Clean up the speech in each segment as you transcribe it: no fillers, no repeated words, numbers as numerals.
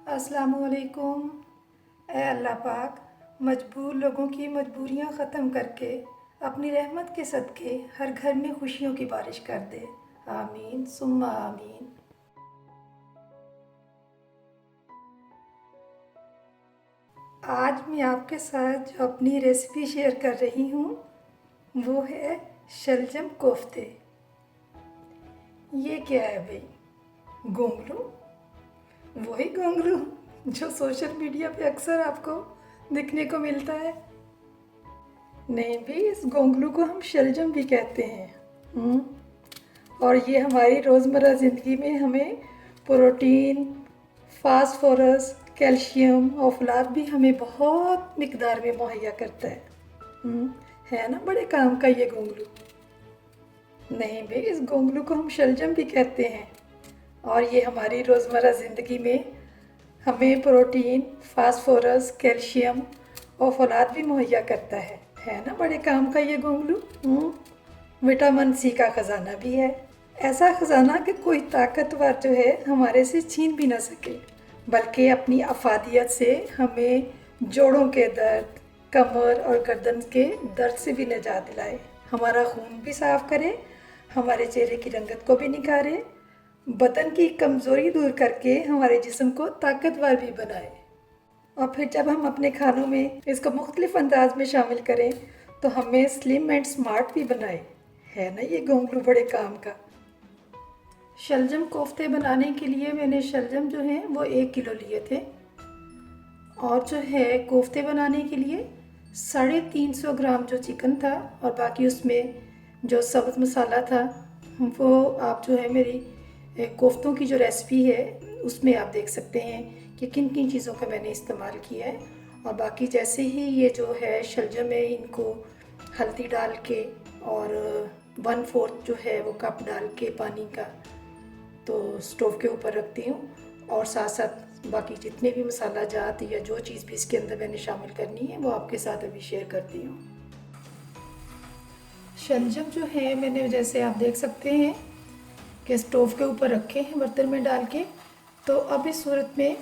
अस्सलामुअलैकुम। ऐ अल्लाह पाक मजबूर लोगों की मजबूरियां ख़त्म करके अपनी रहमत के सदक़े हर घर में खुशियों की बारिश कर दे। आमीन सुम्मा आमीन। आज मैं आपके साथ जो अपनी रेसिपी शेयर कर रही हूँ वो है शलजम कोफ्ते। ये क्या है भाई? गोंगलू? वही गोंगलू जो सोशल मीडिया पे अक्सर आपको दिखने को मिलता है। नहीं भी, इस गोंगलू को हम शलजम भी कहते हैं। और ये हमारी रोज़मर्रा ज़िंदगी में हमें प्रोटीन, फास्फोरस, कैल्शियम और फलाद भी हमें बहुत मिकदार में मुहैया करता है ना, बड़े काम का ये गोंगलू। नहीं भाई, इस गोंगलू को हम शलजम भी कहते हैं और ये हमारी रोज़मर्रा ज़िंदगी में हमें प्रोटीन, फास्फोरस, कैल्शियम और फलाद भी मुहैया करता है ना, बड़े काम का ये गोंगलू। विटामिन सी का ख़जाना भी है, ऐसा ख़जाना कि कोई ताकतवर जो है हमारे से छीन भी ना सके, बल्कि अपनी अफादियत से हमें जोड़ों के दर्द, कमर और गर्दन के दर्द से भी निजात दिलाए, हमारा खून भी साफ़ करे, हमारे चेहरे की रंगत को भी निखारे, बदन की कमज़ोरी दूर करके हमारे जिस्म को ताकतवर भी बनाए। और फिर जब हम अपने खानों में इसको मुख्तलिफ अंदाज में शामिल करें तो हमें स्लिम एंड स्मार्ट भी बनाए, है ना ये गोंगलू बड़े काम का। शलजम कोफ्ते बनाने के लिए मैंने शलजम जो है वो 1 किलो लिए थे और जो है कोफ्ते बनाने के लिए 350 ग्राम जो चिकन था और बाकी उसमें जो सब्ज़ मसाला था वो आप जो है मेरी कोफ्तों की जो रेसिपी है उसमें आप देख सकते हैं कि किन किन चीज़ों का मैंने इस्तेमाल किया है। और बाकी जैसे ही ये जो है शलजम है इनको हल्दी डाल के और 1/4 जो है वो कप डाल के पानी का तो स्टोव के ऊपर रखती हूँ और साथ साथ बाकी जितने भी मसाला जात या जो चीज़ भी इसके अंदर मैंने शामिल करनी है वो आपके साथ अभी शेयर करती हूँ। शलजम जो है मैंने जैसे आप देख सकते हैं कि स्टोव के ऊपर रखे हैं बर्तन में डाल के। तो अब इस सूरत में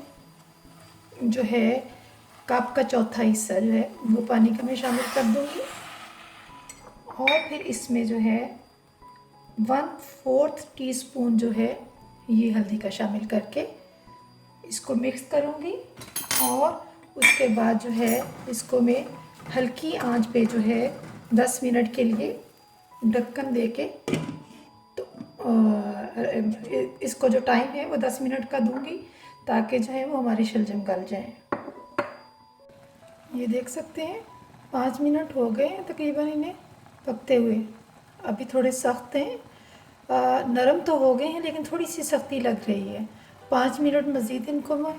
जो है कप का चौथा हिस्सा जो है वो पानी का मैं शामिल कर दूँगी और फिर इसमें जो है 1/4 टीस्पून जो है ये हल्दी का शामिल करके इसको मिक्स करूँगी और उसके बाद जो है इसको मैं हल्की आंच पे जो है 10 मिनट के लिए ढक्कन दे के इसको जो टाइम है वो 10 मिनट का दूंगी ताकि जो है वो हमारी शलजम गल जाए। ये देख सकते हैं 5 मिनट हो गए हैं तकरीबन इन्हें पकते हुए। अभी थोड़े सख्त हैं, नरम तो हो गए हैं लेकिन थोड़ी सी सख्ती लग रही है। 5 मिनट मज़ीद इनको मैं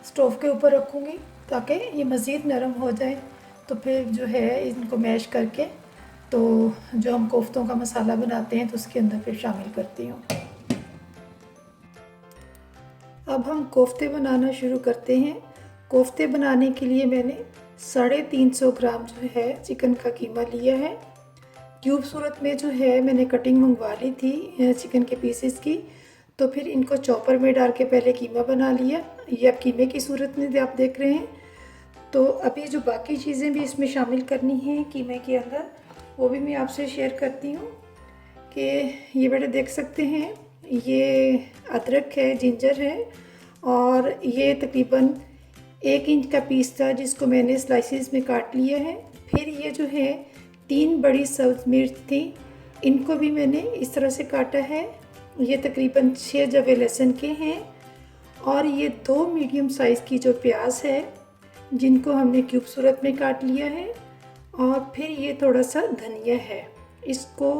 स्टोव के ऊपर रखूँगी ताकि ये मज़ीद नरम हो जाए। तो फिर जो है इनको मैश करके तो जो हम कोफ्तों का मसाला बनाते हैं तो उसके अंदर फिर शामिल करती हूँ। अब हम कोफ्ते बनाना शुरू करते हैं। कोफ्ते बनाने के लिए मैंने 350 ग्राम जो है चिकन का कीमा लिया है। क्यूब सूरत में जो है मैंने कटिंग मंगवा ली थी चिकन के पीसेस की, तो फिर इनको चॉपर में डाल के पहले कीमा बना लिया। ये अब कीमे की सूरत में आप देख रहे हैं। तो अभी जो बाकी चीज़ें भी इसमें शामिल करनी हैं कीमे के अंदर वो भी मैं आपसे शेयर करती हूँ कि ये बेटे देख सकते हैं ये अदरक है, जिंजर है और ये तकरीबन 1 इंच का पीस था जिसको मैंने स्लाइसेस में काट लिया है। फिर ये जो है 3 बड़ी सब्ज़ मिर्च थी, इनको भी मैंने इस तरह से काटा है। ये तकरीबन 6 जवे लहसुन के हैं और ये 2 मीडियम साइज़ की जो प्याज है जिनको हमने क्यूब सूरत में काट लिया है। और फिर ये थोड़ा सा धनिया है, इसको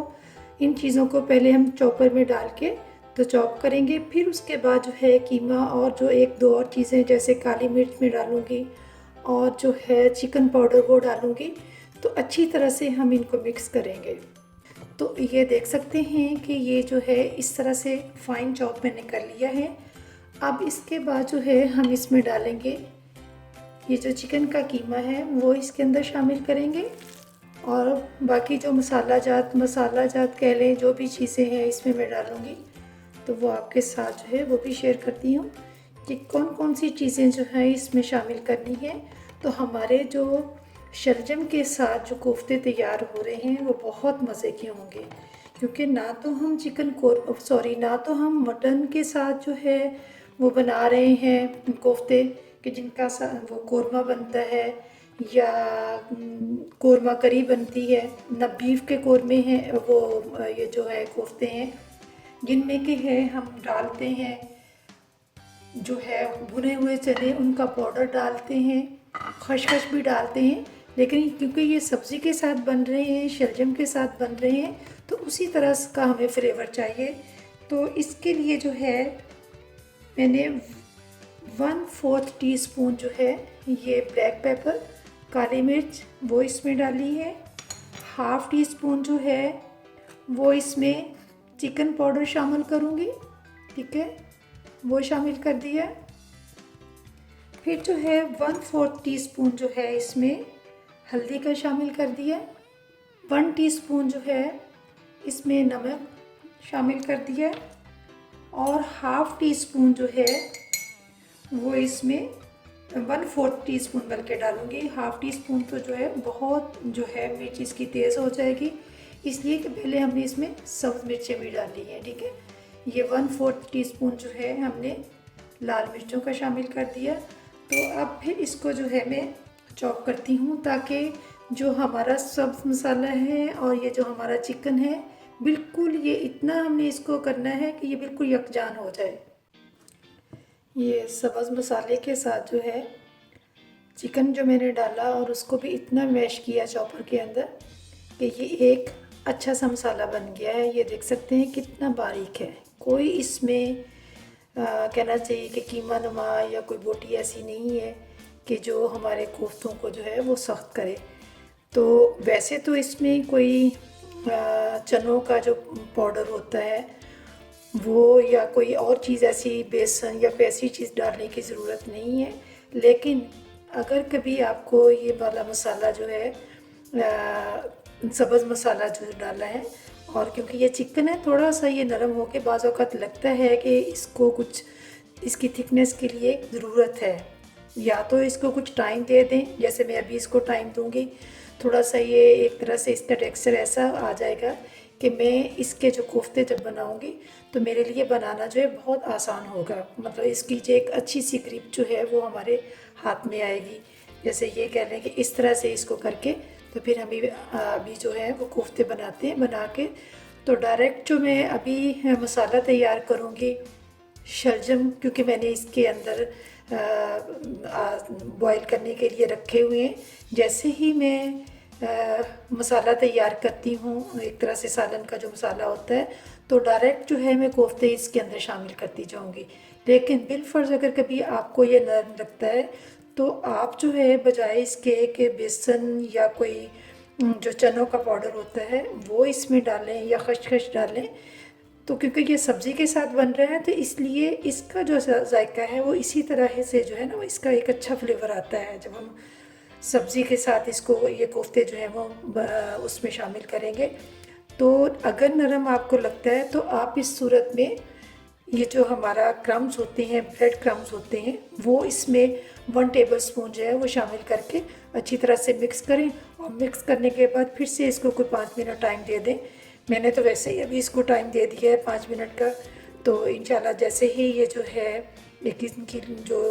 इन चीज़ों को पहले हम चॉपर में डाल के तो चॉप करेंगे। फिर उसके बाद जो है कीमा और जो 1-2 और चीज़ें जैसे काली मिर्च में डालूँगी और जो है चिकन पाउडर वो डालूँगी। तो अच्छी तरह से हम इनको मिक्स करेंगे। तो ये देख सकते हैं कि ये जो है इस तरह से फाइन चॉप मैंने कर लिया है। अब इसके बाद जो है हम इसमें डालेंगे ये जो चिकन का कीमा है वो इसके अंदर शामिल करेंगे और बाकी जो मसाला जात कह लें जो भी चीज़ें हैं इसमें मैं डालूँगी तो वो आपके साथ जो है वो भी शेयर करती हूँ कि कौन कौन सी चीज़ें जो है इसमें शामिल करनी है। तो हमारे जो शलजम के साथ जो कोफ्ते तैयार हो रहे हैं वो बहुत मज़े के होंगे, क्योंकि ना तो हम ना तो हम मटन के साथ जो है वो बना रहे हैं कोफ्ते कि जिनका वो कोरमा बनता है या कोरमा करी बनती है, ना बीफ के कोरमे हैं वो ये जो है कोफ्ते हैं जिनमें कि है हम डालते हैं जो है भुने हुए चने, उनका पाउडर डालते हैं, खसखस भी डालते हैं। लेकिन क्योंकि ये सब्ज़ी के साथ बन रहे हैं, शलजम के साथ बन रहे हैं, तो उसी तरह का हमें फ्लेवर चाहिए। तो इसके लिए जो है मैंने 1/4 टीस्पून जो है ये ब्लैक पेपर काली मिर्च वो इसमें डाली है। हाफ़ टी स्पून जो है वो इसमें चिकन पाउडर शामिल करूँगी, ठीक है, वो शामिल कर दिया। फिर जो है 1/4 टीस्पून जो है इसमें हल्दी का शामिल कर दिया। 1 टीस्पून जो है इसमें नमक शामिल कर दिया और हाफ़ टी स्पून जो है वो इसमें 1/4 टीस्पून बल्कि डालूँगी। हाफ़ टी स्पून तो जो है बहुत जो है मिर्च इसकी तेज़ हो जाएगी, इसलिए कि पहले हमने इसमें सब्ज़ मिर्चें भी डाली हैं, ठीक है। ये 1/4 टीस्पून जो है हमने लाल मिर्चों का शामिल कर दिया। तो अब फिर इसको जो है मैं चॉप करती हूँ ताकि जो हमारा सब्ज़ मसाला है और ये जो हमारा चिकन है बिल्कुल ये इतना हमने इसको करना है कि ये बिल्कुल यकजान हो जाए। ये सब्ज़ मसाले के साथ जो है चिकन जो मैंने डाला और उसको भी इतना मैश किया चॉपर के अंदर कि ये एक अच्छा सा मसाला बन गया है। ये देख सकते हैं कितना बारीक है, कोई इसमें कहना चाहिए कि कीमा नुमा या कोई बोटी ऐसी नहीं है कि जो हमारे कोफ्तों को जो है वो सख्त करे। तो वैसे तो इसमें कोई चनों का जो पाउडर होता है वो या कोई और चीज़ ऐसी बेसन या कोई ऐसी चीज़ डालने की ज़रूरत नहीं है, लेकिन अगर कभी आपको ये वाला मसाला जो है सब्ज़ मसाला जो डाला है और क्योंकि ये चिकन है थोड़ा सा ये नरम होके बाज़ औक़ात लगता है कि इसको कुछ इसकी थिकनेस के लिए ज़रूरत है, या तो इसको कुछ टाइम दे दें, जैसे मैं अभी इसको टाइम दूंगी, थोड़ा सा ये एक तरह से इसका टेक्सचर ऐसा आ जाएगा कि मैं इसके जो कोफ्ते जब बनाऊंगी तो मेरे लिए बनाना जो है बहुत आसान होगा। मतलब इसकी जो एक अच्छी सी ग्रिप जो है वो हमारे हाथ में आएगी। जैसे ये कह लें कि इस तरह से इसको करके तो फिर हम अभी जो है वो कोफ्ते बनाते हैं। बना के तो डायरेक्ट जो मैं अभी मसाला तैयार करूँगी शलजम, क्योंकि मैंने इसके अंदर बॉईल करने के लिए रखे हुए हैं, जैसे ही मैं मसाला तैयार करती हूँ एक तरह से सालन का जो मसाला होता है, तो डायरेक्ट जो है मैं कोफ्ते इसके अंदर शामिल करती जाऊँगी। लेकिन बिलफर्ज अगर कभी आपको ये नरम लगता है तो आप जो है बजाय इसके कि बेसन या कोई जो चनों का पाउडर होता है वो इसमें डालें या खसखस डालें, तो क्योंकि ये सब्ज़ी के साथ बन रहा है तो इसलिए इसका जो जायका है वो इसी तरह से जो है ना, इसका एक अच्छा फ्लेवर आता है जब हम सब्ज़ी के साथ इसको ये कोफ्ते जो है वो उसमें शामिल करेंगे। तो अगर नरम आपको लगता है तो आप इस सूरत में ये जो हमारा क्रम्स होते हैं, ब्रेड क्रम्स होते हैं, वो इसमें 1 टेबलस्पून जो है वो शामिल करके अच्छी तरह से मिक्स करें और मिक्स करने के बाद फिर से इसको कोई 5 मिनट टाइम दे दें। मैंने तो वैसे ही अभी इसको टाइम दे दिया है 5 मिनट का। तो इंशाल्लाह जैसे ही ये जो है एक इनकी जो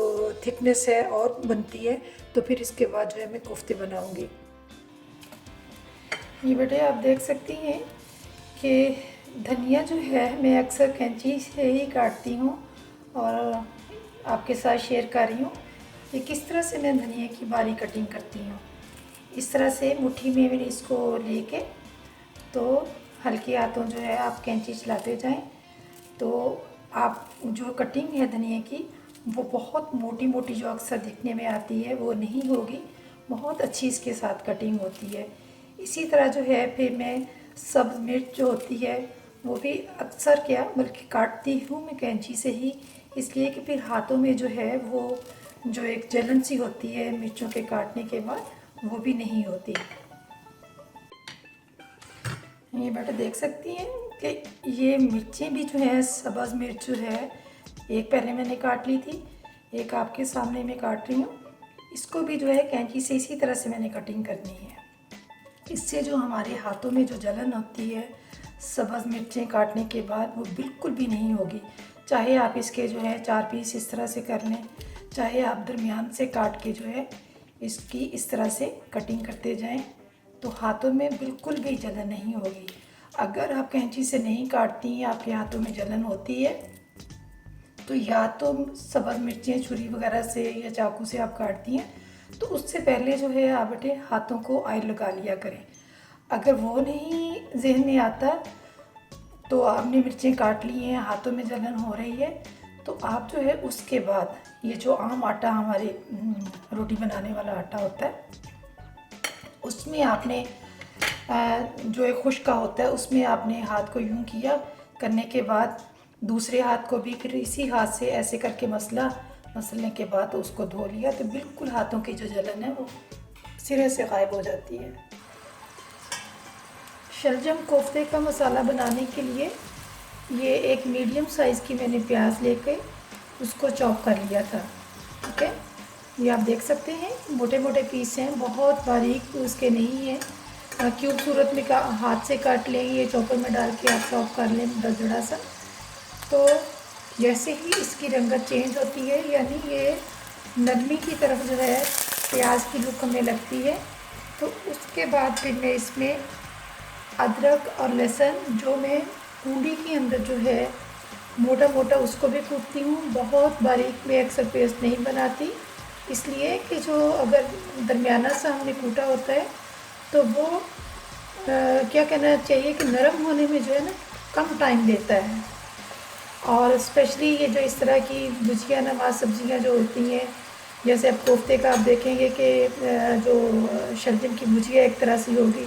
थिकनेस है और बनती है तो फिर इसके बाद जो है मैं कोफ्ते बनाऊंगी। ये बेटे आप देख सकती हैं कि धनिया जो है मैं अक्सर कैंची से ही काटती हूँ और आपके साथ शेयर कर रही हूँ कि किस तरह से मैं धनिया की बारीक कटिंग करती हूँ। इस तरह से मुट्ठी में मैंने इसको लेके तो हल्के हाथों जो है आप कैंची चलाते जाएं, तो आप जो कटिंग है धनिया की वो बहुत मोटी मोटी जो अक्सर दिखने में आती है वो नहीं होगी, बहुत अच्छी इसके साथ कटिंग होती है। इसी तरह जो है फिर मैं सब्ज़ मिर्च जो होती है वो भी अक्सर क्या बल्कि काटती हूँ मैं कैंची से ही, इसलिए कि फिर हाथों में जो है वो जो एक जलन सी होती है मिर्चों के काटने के बाद वो भी नहीं होती। ये बेटा देख सकती हैं कि ये मिर्चें भी जो है सब्ज़ मिर्च जो है एक पहले मैंने काट ली थी, एक आपके सामने मैं काट रही हूँ। इसको भी जो है कैंची से इसी तरह से मैंने कटिंग करनी है। इससे जो हमारे हाथों में जो जलन होती है सब्ज़ मिर्चें काटने के बाद, वो बिल्कुल भी नहीं होगी। चाहे आप इसके जो है 4 पीस इस तरह से कर लें, चाहे आप दरमियान से काट के जो है इसकी इस तरह से कटिंग करते जाएं, तो हाथों में बिल्कुल भी जलन नहीं होगी। अगर आप कैंची से नहीं काटती हैं, आपके हाथों में जलन होती है, तो या तो सब्ज़ मिर्चें छुरी वगैरह से या चाकू से आप काटती हैं, तो उससे पहले जो है आप बेटे हाथों को ऑयल लगा लिया करें। अगर वो नहीं जहन में आता, तो आपने मिर्चें काट ली हैं, हाथों में जलन हो रही है, तो आप जो है उसके बाद ये जो आम आटा हमारे रोटी बनाने वाला आटा होता है, उसमें आपने जो है खुश्का होता है, उसमें आपने हाथ को यूं किया, करने के बाद दूसरे हाथ को भी फिर इसी हाथ से ऐसे करके मसलने के बाद उसको धो लिया, तो बिल्कुल हाथों की जो जलन है वो सिरे से गायब हो जाती है। शलजम कोफ्ते का मसाला बनाने के लिए ये एक मीडियम साइज़ की मैंने प्याज लेके उसको चॉप कर लिया था। ठीक है, ये आप देख सकते हैं मोटे मोटे पीस हैं, बहुत बारीक उसके नहीं है। क्यूब सूरत में हाथ से काट लें, ये चॉपर में डाल के आप चॉप कर लें दरदरा सा, तो जैसे ही इसकी रंगत चेंज होती है, यानी ये नरमी की तरफ जो है प्याज की लुक हमें लगती है, तो उसके बाद फिर मैं इसमें अदरक और लहसुन जो मैं कूंडी के अंदर जो है मोटा मोटा उसको भी कूटती हूँ। बहुत बारीक मैं अक्सर पेस्ट नहीं बनाती, इसलिए कि जो अगर दरमियाना सा हमने कूटा होता है तो वो क्या कहना चाहिए कि नरम होने में जो है ना कम टाइम लेता है। और स्पेशली ये जो इस तरह की भुजिया नवाज सब्जियां जो होती हैं, जैसे अब कोफ्ते का आप देखेंगे कि जो शलजम की भुजिया एक तरह से होगी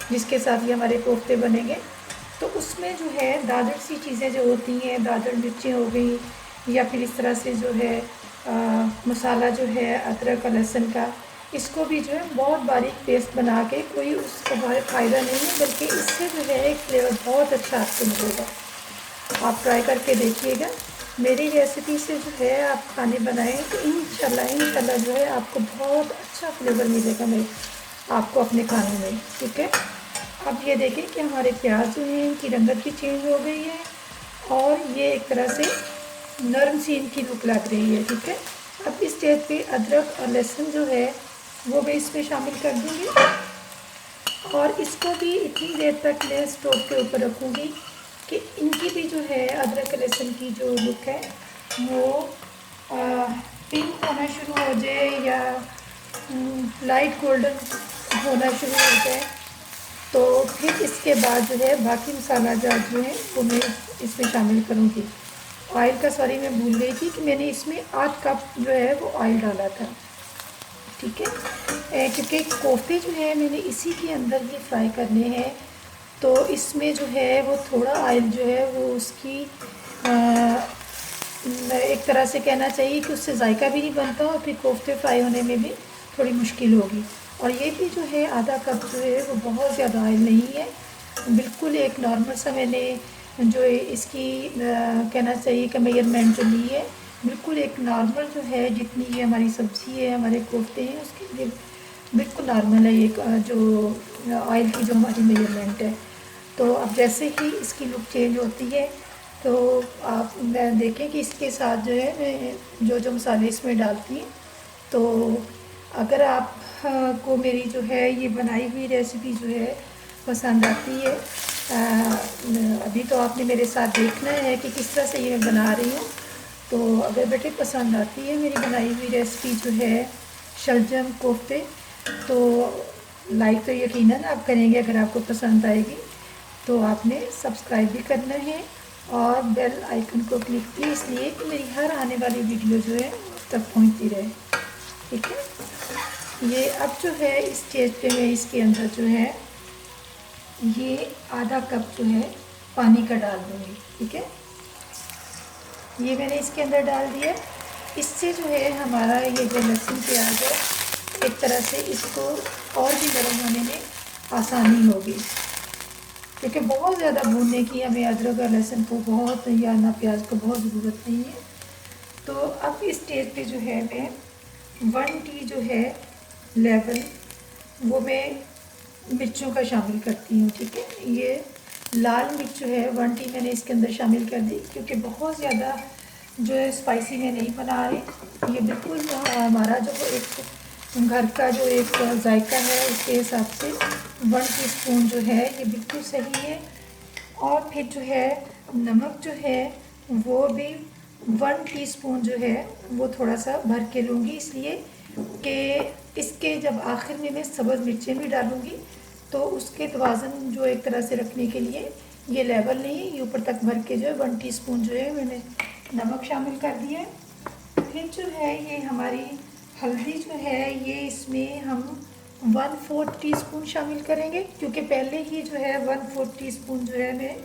जिसके साथ ये हमारे कोफ्ते बनेंगे, तो उसमें जो है दादड़ सी चीज़ें जो होती हैं, दादड़ मिर्चें हो गई, या फिर इस तरह से जो है मसाला जो है अदरक और लहसुन का, इसको भी जो है बहुत बारीक पेस्ट बना के कोई उसका फ़ायदा नहीं है, बल्कि इससे जो है एक फ्लेवर बहुत अच्छा आपको मिलेगा। आप ट्राई करके देखिएगा। मेरी रेसिपी से जो है आप खाने बनाएं तो इंशाल्लाह जो है आपको बहुत अच्छा फ्लेवर मिलेगा आपको अपने खाने में। ठीक है, अब ये देखें कि हमारे प्याज जो हैं इनकी रंगत भी चेंज हो गई है और ये एक तरह से नरम सी इनकी लुक लग रही है। ठीक है, अब इस स्टेज पे अदरक और लहसुन जो है वो मैं इसमें शामिल कर दूँगी और इसको भी इतनी देर तक मैं स्टोव के ऊपर रखूँगी कि इनकी भी जो है अदरक लहसुन की जो लुक है वो पिंक होना शुरू हो जाए या लाइट गोल्डन होना शुरू हो जाए, तो फिर इसके बाद जो है बाकी मसाला जात जो है वो मैं इसमें शामिल करूँगी। ऑयल का सॉरी मैं भूल गई थी कि मैंने इसमें 8 कप जो है वो ऑयल डाला था। ठीक है, क्योंकि कोफ्ते जो है मैंने इसी के अंदर ही फ्राई करने हैं, तो इसमें जो है वो थोड़ा ऑयल जो है वो उसकी एक तरह से कहना चाहिए कि उससे जायका भी नहीं बनता और फिर कोफ्ते फ्राई होने में भी थोड़ी मुश्किल होगी। और ये भी जो है आधा कप जो है वो बहुत ज़्यादा ऑयल नहीं है, बिल्कुल एक नॉर्मल सा मैंने जो इसकी कहना चाहिए कि मेजरमेंट जो ली है, बिल्कुल एक नॉर्मल जो है जितनी ये हमारी सब्ज़ी है हमारे कोफ्ते हैं उसके लिए बिल्कुल नॉर्मल है एक जो ऑयल की जो हमारी मेजरमेंट है। तो अब जैसे ही इसकी लुक चेंज होती है तो आप देखें कि इसके साथ जो है जो मसाले इसमें डालती हैं, तो अगर आप को मेरी जो है ये बनाई हुई रेसिपी जो है पसंद आती है, अभी तो आपने मेरे साथ देखना है कि किस तरह से ये मैं बना रही हूँ, तो अगर बेटे पसंद आती है मेरी बनाई हुई रेसिपी जो है शलजम कोफ्ते, तो लाइक तो यकीनन आप करेंगे। अगर आपको पसंद आएगी तो आपने सब्सक्राइब भी करना है और बेल आइकन को क्लिक किए, इसलिए कि मेरी हर आने वाली वीडियो जो है उस तक पहुँचती रहे। ठीक है, ये अब जो है इस स्टेज पे मैं इसके अंदर जो है ये आधा कप जो है पानी का डाल दूँगी। ठीक है, ये मैंने इसके अंदर डाल दिया। इससे जो है हमारा ये जो लहसुन प्याज है एक तरह से इसको और भी गर्म होने में आसानी होगी, क्योंकि बहुत ज़्यादा भूनने की हमें अदरक और लहसुन को बहुत या ना प्याज को बहुत ज़रूरत नहीं है। तो अब इस स्टेज पे जो है मैं 1 टी जो है लेवल वो मैं मिर्चों का शामिल करती हूँ। ठीक है, ये लाल मिर्च जो है 1 टी मैंने इसके अंदर शामिल कर दी, क्योंकि बहुत ज़्यादा जो है स्पाइसी में नहीं बना रही। ये बिल्कुल हमारा जो एक घर का जो एक जायका है उसके हिसाब से 1 टीस्पून जो है ये बिल्कुल सही है। और फिर जो है नमक जो है वो भी 1 टीस्पून जो है वो थोड़ा सा भर के लूँगी, इसलिए कि इसके जब आखिर में मैं सब्ज़ मिर्चें भी डालूँगी तो उसके तवाज़न जो एक तरह से रखने के लिए ये लेवल नहीं, ये ऊपर तक भर के जो है 1 टीस्पून जो है मैंने नमक शामिल कर दिया है। फिर जो है ये हमारी हल्दी जो है ये इसमें हम 1/4 टीस्पून शामिल करेंगे, क्योंकि पहले ही जो है 1/4 टीस्पून जो है मैं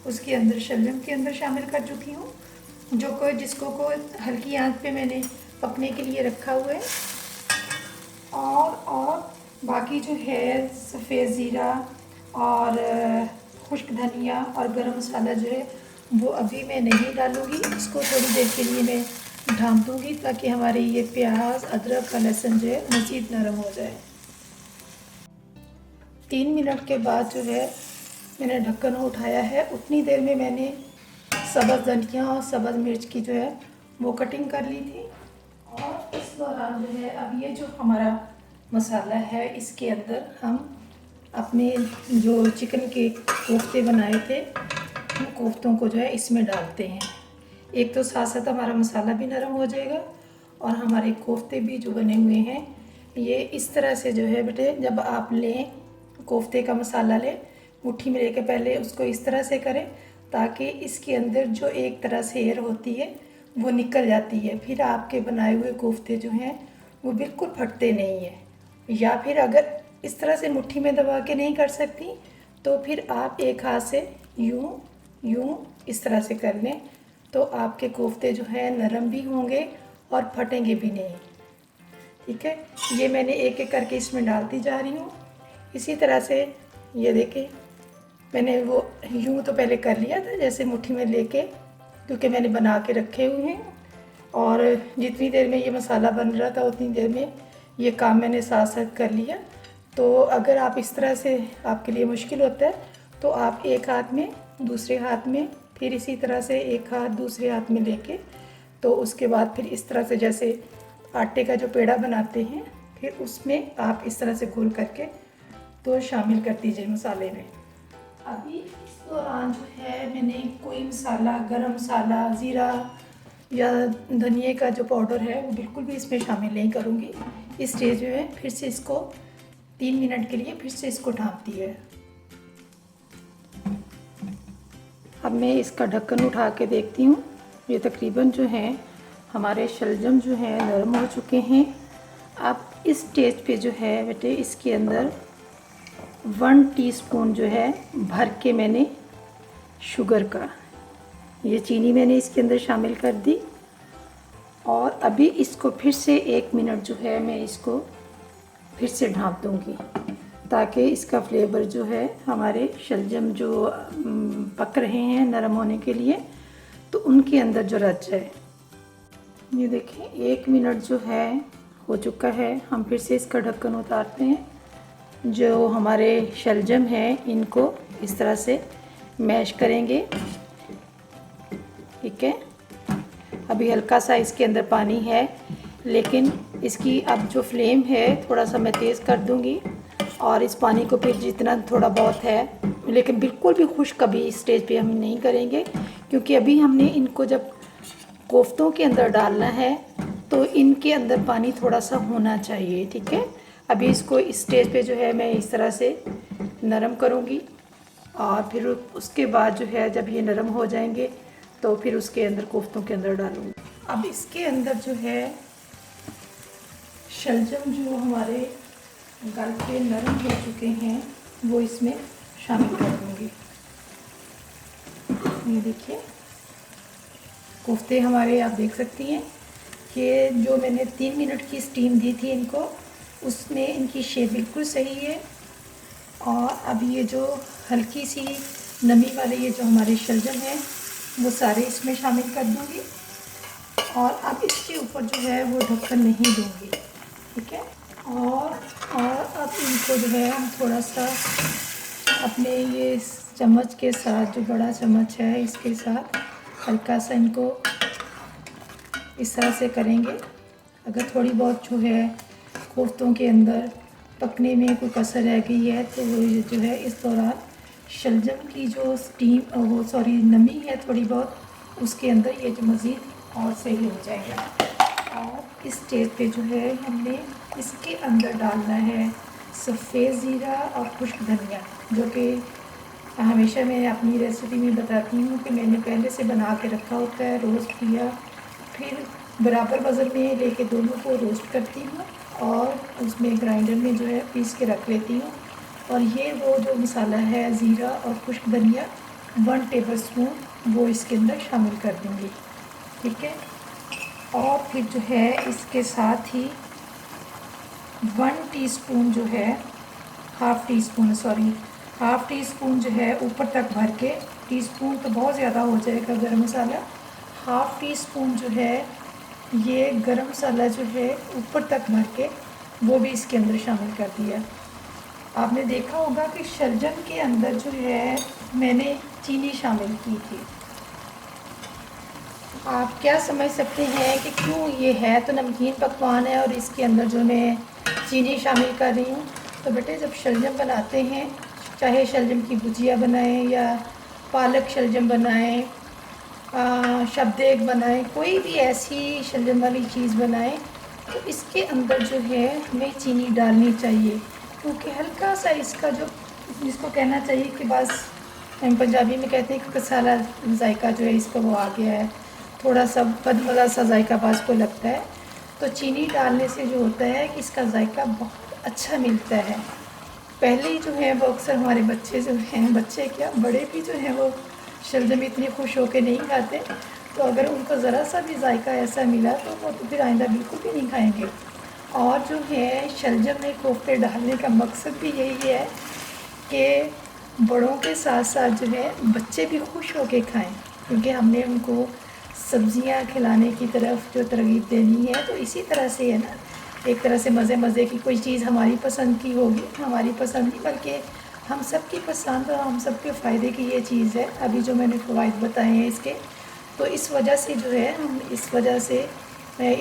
उसके अंदर शलजम के अंदर शामिल कर चुकी हूँ, जो को जिसको को हल्की आंच पे मैंने पकने के लिए रखा हुआ है। और बाकी जो है सफ़ेद ज़ीरा और खुश्क धनिया और गरम मसाला जो है वो अभी मैं नहीं डालूँगी, इसको थोड़ी देर के लिए मैं ढाँप दूँगी ताकि हमारे ये प्याज अदरक का लहसुन जो है मज़ीद नरम हो जाए। 3 मिनट के बाद जो है मैंने ढक्कन उठाया है, उतनी देर में मैंने सब्ज़ धनिया और सब्ज़ मिर्च की जो है वो कटिंग कर ली थी। और इस दौरान जो है अब ये जो हमारा मसाला है इसके अंदर हम अपने जो चिकन के कोफ्ते बनाए थे उन कोफ्तों को जो है इसमें डालते हैं। एक तो साथ साथ हमारा मसाला भी नरम हो जाएगा और हमारे कोफ्ते भी जो बने हुए हैं ये इस तरह से जो है बेटे, जब आप लें कोफ्ते का मसाला लें मुट्ठी में लेके पहले उसको इस तरह से करें ताकि इसके अंदर जो एक तरह से एयर होती है वो निकल जाती है, फिर आपके बनाए हुए कोफ्ते जो हैं वो बिल्कुल फटते नहीं हैं। या फिर अगर इस तरह से मुट्ठी में दबा के नहीं कर सकती तो फिर आप एक हाथ से यूं इस तरह से कर लें, तो आपके कोफ्ते जो हैं नरम भी होंगे और फटेंगे भी नहीं। ठीक है, ये मैंने एक एक करके इसमें डालती जा रही हूँ। इसी तरह से ये देखें, मैंने वो यूं तो पहले कर लिया था जैसे मुट्ठी में लेके, क्योंकि मैंने बना के रखे हुए हैं और जितनी देर में ये मसाला बन रहा था उतनी देर में ये काम मैंने साथ साथ कर लिया। तो अगर आप इस तरह से आपके लिए मुश्किल होता है तो आप एक हाथ में दूसरे हाथ में फिर इसी तरह से एक हाथ दूसरे हाथ में लेके, तो उसके बाद फिर इस तरह से जैसे आटे का जो पेड़ा बनाते हैं फिर उसमें आप इस तरह से घोल करके तो शामिल कर दीजिए मसाले में। अभी इस दौरान जो है मैंने कोई मसाला, गरम मसाला, ज़ीरा या धनिए का जो पाउडर है वो बिल्कुल भी इसमें शामिल नहीं करूँगी। इस स्टेज में फिर से इसको 3 मिनट के लिए फिर से इसको ढाँप दिया है। अब मैं इसका ढक्कन उठा के देखती हूँ, ये तकरीबन जो है हमारे शलजम जो है नरम हो चुके हैं। अब इस स्टेज पे जो है बेटे इसके अंदर 1 टीस्पून जो है भर के मैंने शुगर का, ये चीनी मैंने इसके अंदर शामिल कर दी। और अभी इसको फिर से 1 मिनट जो है मैं इसको फिर से ढाँप दूँगी ताकि इसका फ्लेवर जो है हमारे शलजम जो पक रहे हैं नरम होने के लिए तो उनके अंदर जो रच जाए। ये देखें 1 मिनट जो है हो चुका है, हम फिर से इसका ढक्कन उतारते हैं। जो हमारे शलजम हैं इनको इस तरह से मैश करेंगे। ठीक है, अभी हल्का सा इसके अंदर पानी है, लेकिन इसकी अब जो फ्लेम है थोड़ा सा मैं तेज़ कर दूंगी और इस पानी को फिर जितना थोड़ा बहुत है, लेकिन बिल्कुल भी खुश्क अभी इस स्टेज पे हम नहीं करेंगे, क्योंकि अभी हमने इनको जब कोफ्तों के अंदर डालना है तो इनके अंदर पानी थोड़ा सा होना चाहिए। ठीक है, अभी इसको इस स्टेज पे जो है मैं इस तरह से नरम करूँगी और फिर उसके बाद जो है जब ये नरम हो जाएंगे तो फिर उसके अंदर कोफ्तों के अंदर डालूँगी। अब इसके अंदर जो है शलजम जो हमारे गल के नरम हो चुके हैं वो इसमें शामिल कर दूँगी। ये देखिए कोफ्ते हमारे, आप देख सकती हैं कि जो मैंने 3 मिनट की स्टीम दी थी इनको, उसमें इनकी शेप बिल्कुल सही है। और अब ये जो हल्की सी नमी वाले ये जो हमारे शलजम हैं वो सारे इसमें शामिल कर दूँगी और अब इसके ऊपर जो है वो ढक्कन नहीं दूँगी, ठीक है। और अब इनको जो है हम थोड़ा सा अपने ये चम्मच के साथ, जो बड़ा चम्मच है इसके साथ हल्का सा इनको इस तरह से करेंगे। अगर थोड़ी बहुत जो है कोफ्तों के अंदर पकने में कोई कसर रह गई है तो वो जो है इस दौरान शलजम की जो नमी है थोड़ी बहुत, उसके अंदर ये जो मज़ीद और सही हो जाएगा। और इस स्टेज पे जो है हमने इसके अंदर डालना है सफ़ेद ज़ीरा और खुश्क धनिया, जो कि हमेशा मैं अपनी रेसिपी में बताती हूँ कि मैंने पहले से बना के रखा होता है, रोस्ट किया, फिर बराबर वज़न में लेके दोनों को रोस्ट करती हूँ और उसमें ग्राइंडर में जो है पीस के रख लेती हूँ। और ये वो जो मसाला है ज़ीरा और खुश्क धनिया 1 टेबलस्पून वो इसके अंदर शामिल कर दूँगी, ठीक है। और फिर जो है इसके साथ ही 1 टीस्पून जो है हाफ़ टी स्पून जो है ऊपर तक भर के, टीस्पून तो बहुत ज़्यादा हो जाएगा गरम मसाला, हाफ़ टी स्पून जो है ये गरम मसाला जो है ऊपर तक भर के वो भी इसके अंदर शामिल कर दिया। आपने देखा होगा कि शलजम के अंदर जो है मैंने चीनी शामिल की थी। आप क्या समझ सकते हैं कि क्यों ये है तो नमकीन पकवान है और इसके अंदर जो मैं चीनी शामिल कर रही हूँ। तो बेटे जब शलजम बनाते हैं, चाहे शलजम की भुजिया बनाएं या पालक शलजम बनाएं, शबदेग बनाएं, कोई भी ऐसी शलजम वाली चीज़ बनाएं, तो इसके अंदर जो है हमें चीनी डालनी चाहिए, क्योंकि हल्का सा इसका जो जिसको कहना चाहिए कि बस हम पंजाबी में कहते हैं कि कसाला जायका जो है इसका वो आ गया है, थोड़ा सा बदमज़ा सा जायका बाज़ को लगता है। तो चीनी डालने से जो होता है कि इसका जायका बहुत अच्छा मिलता है। पहले ही जो है वो अक्सर हमारे बच्चे जो हैं, बच्चे क्या बड़े भी जो हैं, वो शलजम इतनी खुश होकर नहीं खाते, तो अगर उनको ज़रा सा भी जायका ऐसा मिला तो वो तो फिर आइंदा बिल्कुल भी नहीं खाएंगे। और जो है शलजम में कोफ्ते डालने का मकसद भी यही है कि बड़ों के साथ साथ जो है बच्चे भी खुश होकर खाएं, क्योंकि हमने उनको सब्ज़ियां खिलाने की तरफ जो तरगीब देनी है, तो इसी तरह से है ना, एक तरह से मज़े की कोई चीज़ हमारी पसंद की होगी, हमारी पसंद नहीं बल्कि हम सब की पसंद और हम सब के फ़ायदे की ये चीज़ है। अभी जो मैंने फ़वाइद बताए हैं इसके, तो इस वजह से जो है हम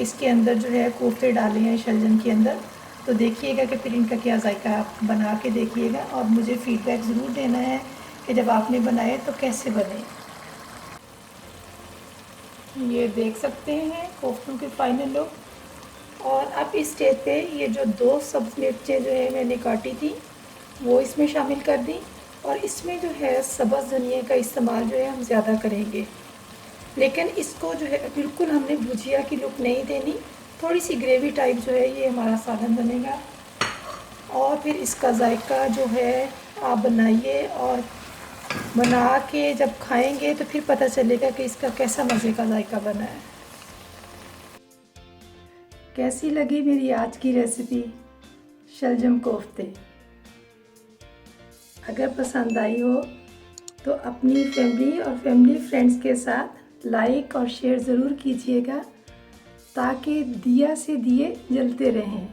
इसके अंदर जो है कोफ्ते डाले हैं शलजम के अंदर। तो देखिएगा कि फिर इनका क्या जायका आप बना के देखिएगा और मुझे फ़ीडबैक ज़रूर देना है कि जब आपने बनाए तो कैसे बने। ये देख सकते हैं कोफ्तों के फाइनल लुक। और अब इस स्टेज पे ये जो 2 सब्ज़ मिर्चें जो है मैंने काटी थी वो इसमें शामिल कर दी, और इसमें जो है सब्ज़ धनिया का इस्तेमाल जो है हम ज़्यादा करेंगे, लेकिन इसको जो है बिल्कुल हमने भुजिया की लुक नहीं देनी, थोड़ी सी ग्रेवी टाइप जो है ये हमारा सालन बनेगा। और फिर इसका जायका जो है आप बनाइए और बना के जब खाएंगे तो फिर पता चलेगा कि इसका कैसा मज़े का जायका बना है। कैसी लगी मेरी आज की रेसिपी शलजम कोफ्ते? अगर पसंद आई हो तो अपनी फैमिली और फैमिली फ्रेंड्स के साथ लाइक और शेयर ज़रूर कीजिएगा, ताकि दिया से दिए जलते रहें।